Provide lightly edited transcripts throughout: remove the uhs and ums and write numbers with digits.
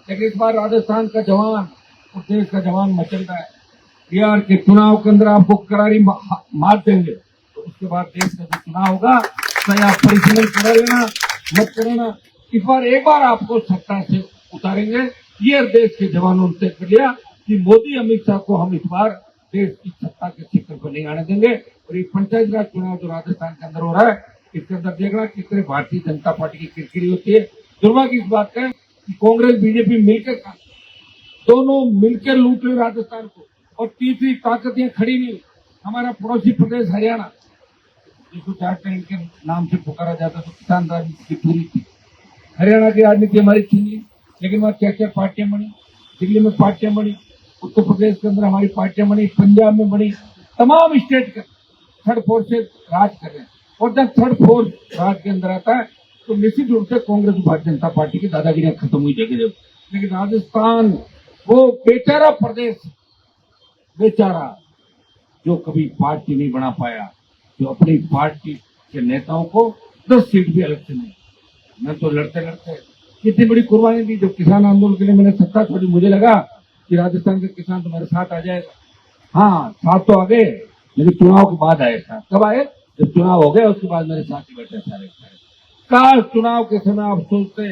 लेकिन इस बार राजस्थान का जवान और देश का जवान मचल रहा है। बिहार के चुनाव के अंदर आपको करारी मार देंगे, तो उसके बाद देश का जो चुनाव होगा चाहे आप परिश्रम कर लेना मत करना, इस बार एक बार आपको सत्ता से उतारेंगे। ये देश के जवानों ने तय कर लिया कि मोदी अमित शाह को हम इस बार देश की सत्ता के शिखर पर नहीं आने देंगे। और ये पंचायत राज चुनाव जो राजस्थान के अंदर हो रहा है, इसके अंदर देखना कितने भारतीय जनता पार्टी की किरकिरी होती है। दुर्भाग्य की इस बात है कि कांग्रेस बीजेपी मिलकर दोनों मिलकर लूट रहे राजस्थान को, और तीसरी ताकत यहाँ खड़ी नहीं। हमारा पड़ोसी प्रदेश हरियाणा, जिसको झारखंड के नाम से पुकारा जाता, तो किसान राजनीति की पूरी थी। हरियाणा की राजनीति हमारी थी नहीं, लेकिन वहां क्या क्या पार्टियां बनी, दिल्ली में पार्टियां बनी, उत्तर प्रदेश के अंदर हमारी पार्टियां बनी, पंजाब में बनी, तमाम स्टेट के थर्ड फोर्स से राज कर रहे हैं। और जब थर्ड फोर्स राज के अंदर आता है तो निश्चित रूप से कांग्रेस भारतीय जनता पार्टी की दादागिरी खत्म हुई जगह। लेकिन राजस्थान वो बेचारा प्रदेश, बेचारा जो कभी पार्टी नहीं बना पाया, जो अपनी पार्टी के नेताओं को 10 सीट भी अलग से नहीं, मैं तो लड़ते लड़ते कितनी बड़ी कुर्बानी दी। जब किसान आंदोलन के लिए मैंने सत्ता छोड़ी, मुझे लगा कि राजस्थान के किसान तुम्हारे साथ आ जाएगा। हाँ, साथ तो आ गए, लेकिन चुनाव के बाद आए साथ। कब आए? जब चुनाव हो गया उसके बाद मेरे साथ ही बैठे सारे। काश चुनाव के समय आप सोचते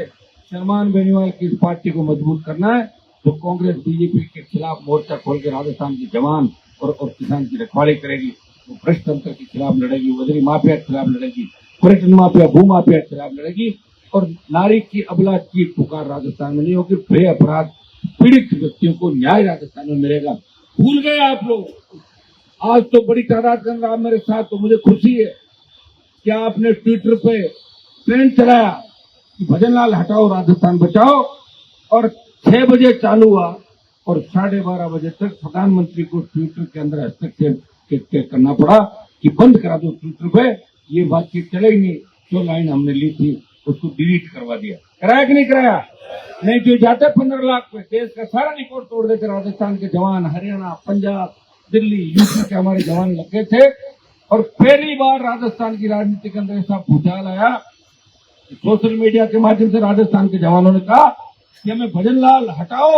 सलमान बेनीवाल की इस पार्टी को मजबूत करना है तो कांग्रेस बीजेपी के खिलाफ मोर्चा खोल के राजस्थान के जवान और किसान की रखवाली करेगी। वो भ्रष्ट तंत्र के खिलाफ लड़ेगी, वजरी माफिया के खिलाफ लड़ेगी, पर्यटन माफिया, भू माफिया के खिलाफ लड़ेगी। और नारी की अबला की पुकार राजस्थान में नहीं होगी। बे अपराध पीड़ित व्यक्तियों को न्याय राजस्थान में मिलेगा। भूल गए आप लोग। आज तो बड़ी तादाद के अंदर आप मेरे साथ, तो मुझे खुशी है कि आपने ट्विटर पे ट्रेंड चलाया कि भजनलाल हटाओ राजस्थान बचाओ, और 6 बजे चालू हुआ और 12:30 बजे तक प्रधानमंत्री को ट्विटर के अंदर हस्तक्षेप करना पड़ा कि बंद करा दो ट्विटर पे, ये बातचीत चलेगी। जो लाइन हमने ली थी उसको डिलीट करवा दिया। कराया कि नहीं कराया? नहीं तो जाते 15 लाख पे देश का सारा रिकॉर्ड तोड़ देते राजस्थान के जवान। हरियाणा, पंजाब, दिल्ली, यूपी के हमारे जवान लगे थे। और पहली बार राजस्थान की राजनीति के अंदर ऐसा भूचाल आया, सोशल मीडिया के माध्यम से राजस्थान के जवानों ने कहा कि हमें भजनलाल हटाओ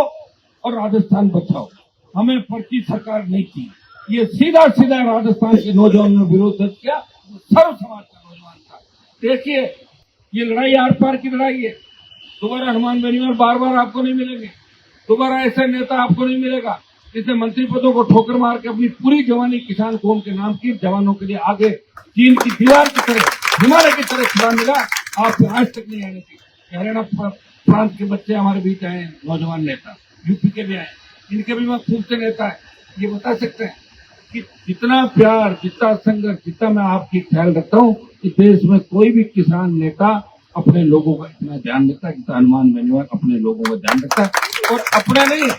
और राजस्थान बचाओ, हमें पर्ची सरकार नहीं चाहिए। ये सीधा सीधा राजस्थान के नौजवानों ने विरोध दर्ज किया, सर्व समाज का नौजवान था। देखिए, ये लड़ाई आर पार की लड़ाई है। दोबारा हनुमान बेनीवाल बार बार आपको नहीं मिलेंगे, दोबारा ऐसा नेता आपको नहीं मिलेगा जिसने मंत्री पदों को ठोकर मार के अपनी पूरी जवानी किसान कौम के नाम की जवानों के लिए आगे चीन की दीवार की तरह, हिमालय की तरह खड़ा मिला। आपको आज तक नहीं आने की। हरियाणा प्रांत के बच्चे हमारे बीच आए, नौजवान नेता, यूपी के भी आए, इनके भी वहां खूब से नेता है। ये बता सकते हैं कि जितना प्यार, जितना संघर्ष, जितना मैं आपकी ख्याल रखता हूँ कि देश में कोई भी किसान नेता अपने लोगों का इतना ध्यान रखता है जितना हनुमान बेनीवाल अपने लोगों का ध्यान रखता है। और अपने नहीं,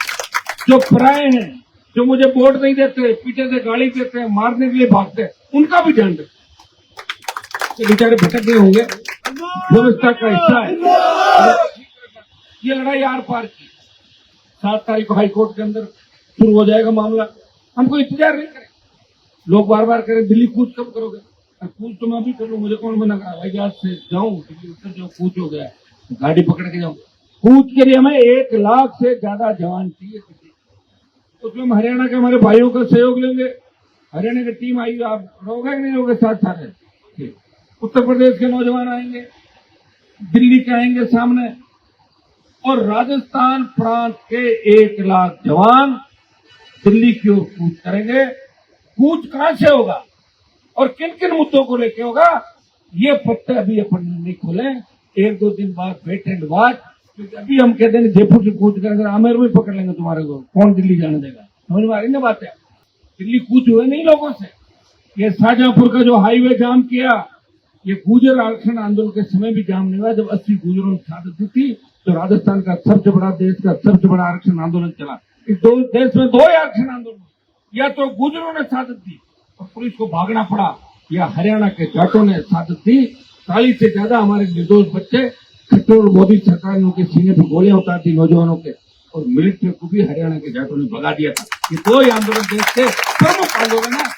जो पराए हैं, जो मुझे वोट नहीं देते, पीछे से गाली देते हैं, मारने के लिए भागते हैं, उनका भी ध्यान रखते। बेचारे भटक गए होंगे, व्यवस्था का हिस्सा है। ये लड़ाई आर पार की 7 तारीख को हाईकोर्ट के अंदर शुरू हो जाएगा मामला। हमको इंतजार नहीं करें। लोग बार बार करें दिल्ली कूच कब करोगे? कूच तो मैं भी कर लूं, मुझे कौन मना करा? भाई आज से जाऊं दिल्ली, उतर जाऊं, कूच हो गया, गाड़ी पकड़ के जाऊं। कूच के लिए हमें 1 लाख से ज्यादा जवान चाहिए। उसमें हम हरियाणा के हमारे भाइयों का सहयोग लेंगे। हरियाणा की टीम आई, आप रहोगे कि नहीं रहोगे? साथ सारे उत्तर प्रदेश के नौजवान आएंगे, दिल्ली के आएंगे सामने, और राजस्थान प्रांत के 1 लाख जवान दिल्ली की ओर कूच करेंगे। कूच कहां से होगा और किन किन मुद्दों को लेके होगा, ये पत्ते अभी अपन नहीं खोले। 1-2 दिन बाद वेट एंड वॉच, क्योंकि अभी हम कहते हैं जयपुर से कूच करेंगे, आमेर में पकड़ लेंगे तुम्हारे को, कौन दिल्ली जाने देगा? समझ में आ रही ना बात है? दिल्ली कूच हुए नहीं लोगों से। ये शाहजहांपुर का जो हाईवे जाम किया, ये गुर्जर आरक्षण आंदोलन के समय भी जाम नहीं हुआ। जब 80 गुर्जरों ने शहादत दी थी तो राजस्थान का सबसे बड़ा, देश का सबसे बड़ा आरक्षण आंदोलन चला। इस देश में 2 आरक्षण आंदोलन, या तो गुर्जरों ने शहादत दी और पुलिस को भागना पड़ा, या हरियाणा के जाटों ने शहादत दी। 40 से ज्यादा हमारे निर्दोष बच्चे, खट्टर और मोदी सरकार ने उनके सीने पर गोलियां उतार दी नौजवानों के, और मिलिट्री को भी हरियाणा के जाटों ने भगा दिया था। ये 2 आंदोलन देश के प्रमुख आंदोलन है।